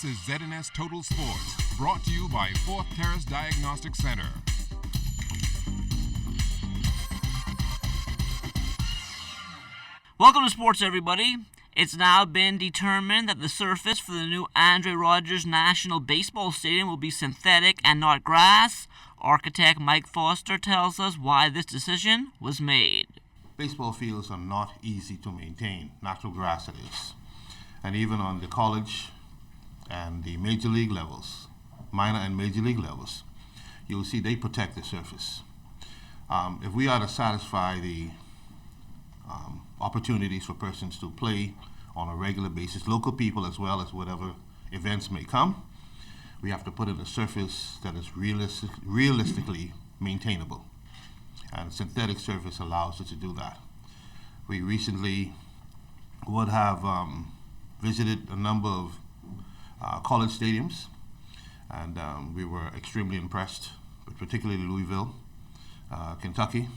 is ZNS Total Sports, brought to you by Fourth Terrace Diagnostic Center. Welcome to sports, everybody. It's now been determined that the surface for the new Andre Rogers National Baseball Stadium will be synthetic and not grass. Architect Mike Foster tells us why this decision was made. Baseball fields are not easy to maintain. Natural grass it is. And even on the college and the major league levels, minor and major league levels, you'll see they protect the surface. If we are to satisfy the opportunities for persons to play on a regular basis, local people as well as whatever events may come, we have to put in a surface that is realistically maintainable. And synthetic surface allows us to do that. We recently would have visited a number of college stadiums, and we were extremely impressed, with particularly Louisville, Kentucky,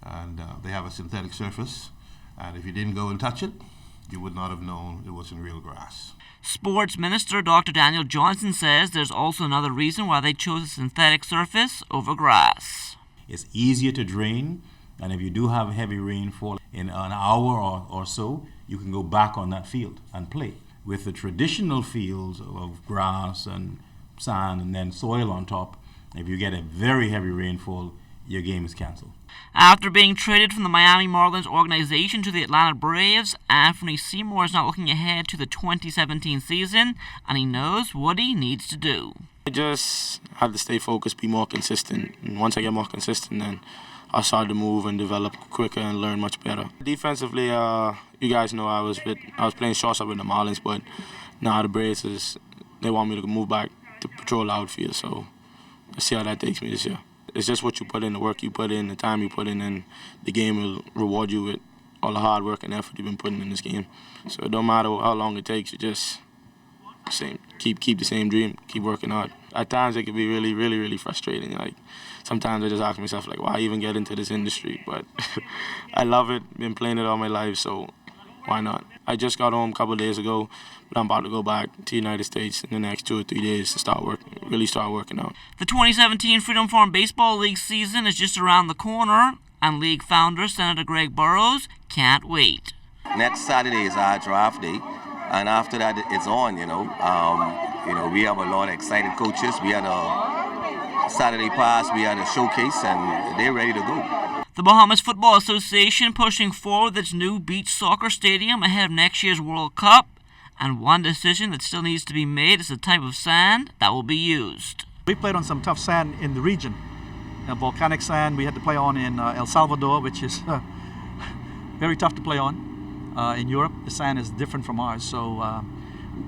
and they have a synthetic surface, and if you didn't go and touch it, you would not have known it wasn't real grass. Sports Minister Dr. Daniel Johnson says there's also another reason why they chose a synthetic surface over grass. It's easier to drain, and if you do have heavy rainfall in an hour or so, you can go back on that field and play. With the traditional fields of grass and sand and then soil on top, if you get a very heavy rainfall, your game is canceled. After being traded from the Miami Marlins organization to the Atlanta Braves, Anthony Seymour is now looking ahead to the 2017 season, and he knows what he needs to do. I just have to stay focused, be more consistent, and once I get more consistent, then I'll start to move and develop quicker and learn much better. Defensively, you guys know I was playing shortstop with the Marlins, but now the Braves they want me to move back to patrol outfield, so let's see how that takes me this year. It's just what you put in, the work you put in, the time you put in, and the game will reward you with all the hard work and effort you've been putting in this game. So it don't matter how long it takes, you just keep the same dream, keep working hard. At times it can be really, really, really frustrating. Like sometimes I just ask myself, like, why even get into this industry? But I love it, been playing it all my life, so why not? I just got home a couple of days ago, but I'm about to go back to the United States in the next 2 or 3 days to really start working out. The 2017 Freedom Farm Baseball League season is just around the corner, and league founder Senator Greg Burrows can't wait. Next Saturday is our draft day, and after that it's on. We have a lot of excited coaches. We had a Saturday pass, we had a showcase, and they're ready to go. The Bahamas Football Association pushing forward its new beach soccer stadium ahead of next year's World Cup. And one decision that still needs to be made is the type of sand that will be used. We played on some tough sand in the region. Volcanic sand we had to play on in El Salvador, which is very tough to play on. In Europe, the sand is different from ours. So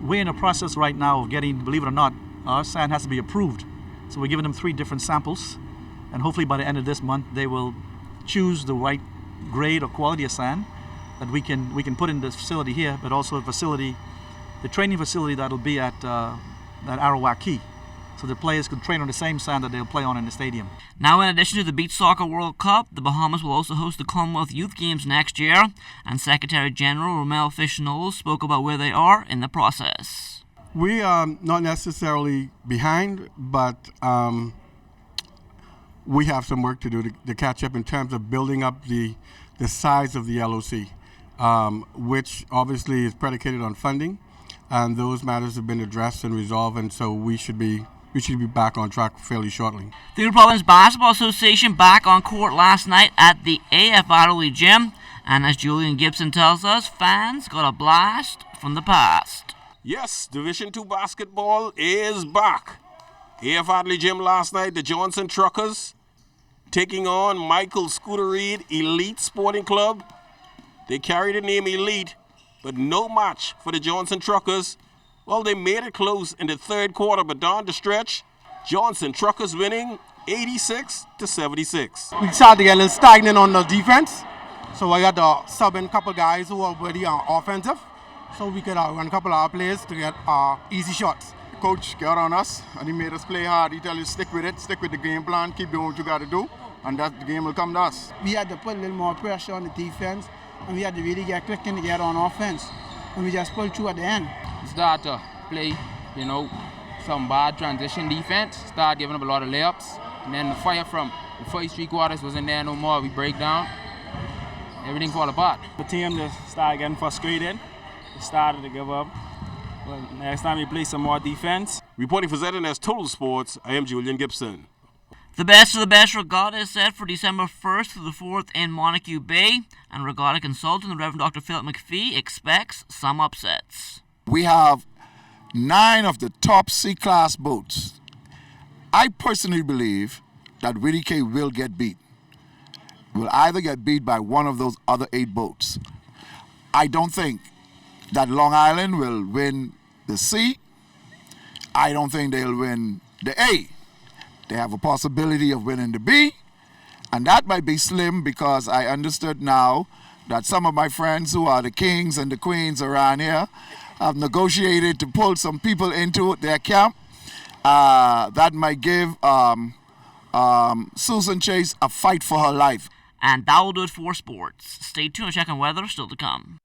we're in a process right now of getting, believe it or not, our sand has to be approved. So we're giving them 3 different samples. And hopefully by the end of this month, they will choose the right grade or quality of sand that we can put in this facility here, but also the training facility that'll be at Arawak Key. So the players could train on the same sand that they'll play on in the stadium. Now, in addition to the Beach Soccer World Cup, the Bahamas will also host the Commonwealth Youth Games next year, and Secretary General Romel Fish-Knowles spoke about where they are in the process. We are not necessarily behind, but we have some work to do to catch up in terms of building up the size of the LOC, which obviously is predicated on funding, and those matters have been addressed and resolved, and so we should be back on track fairly shortly. The New Providence Basketball Association back on court last night at the AF Adderley Gym, and as Julian Gibson tells us, fans got a blast from the past. Yes, Division II basketball is back. AF Adderley Gym last night, the Johnson Truckers taking on Michael Scooter Reed Elite Sporting Club. They carry the name Elite, but no match for the Johnson Truckers. Well, they made it close in the third quarter, but down the stretch, Johnson Truckers winning 86-76. We started to get a little stagnant on the defense, so I got to sub in a couple guys who are already offensive, so we could run a couple of our players to get easy shots. Coach got on us, and he made us play hard. He tell you stick with it, stick with the game plan, keep doing what you got to do, and that the game will come to us. We had to put a little more pressure on the defense, and we had to really get clicking to get on offense, and we just pulled through at the end. Start to play, you know, some bad transition defense, start giving up a lot of layups, and then the fire from the first 3 quarters wasn't there no more. We break down, everything fall apart. The team just started getting frustrated. They started to give up. But next time we play some more defense. Reporting for ZNS Total Sports, I am Julian Gibson. The best of the best regatta is set for December 1st through the 4th in Montague Bay, and regatta consultant, the Reverend Dr. Philip McPhee, expects some upsets. We have 9 of the top C-class boats. I personally believe that Willie K will get beat. Will either get beat by one of those other 8 boats. I don't think that Long Island will win the C. I don't think they'll win the A. They have a possibility of winning the B, and that might be slim because I understood now that some of my friends who are the kings and the queens around here have negotiated to pull some people into their camp. That might give Susan Chase a fight for her life. And that will do it for sports. Stay tuned, checking weather still to come.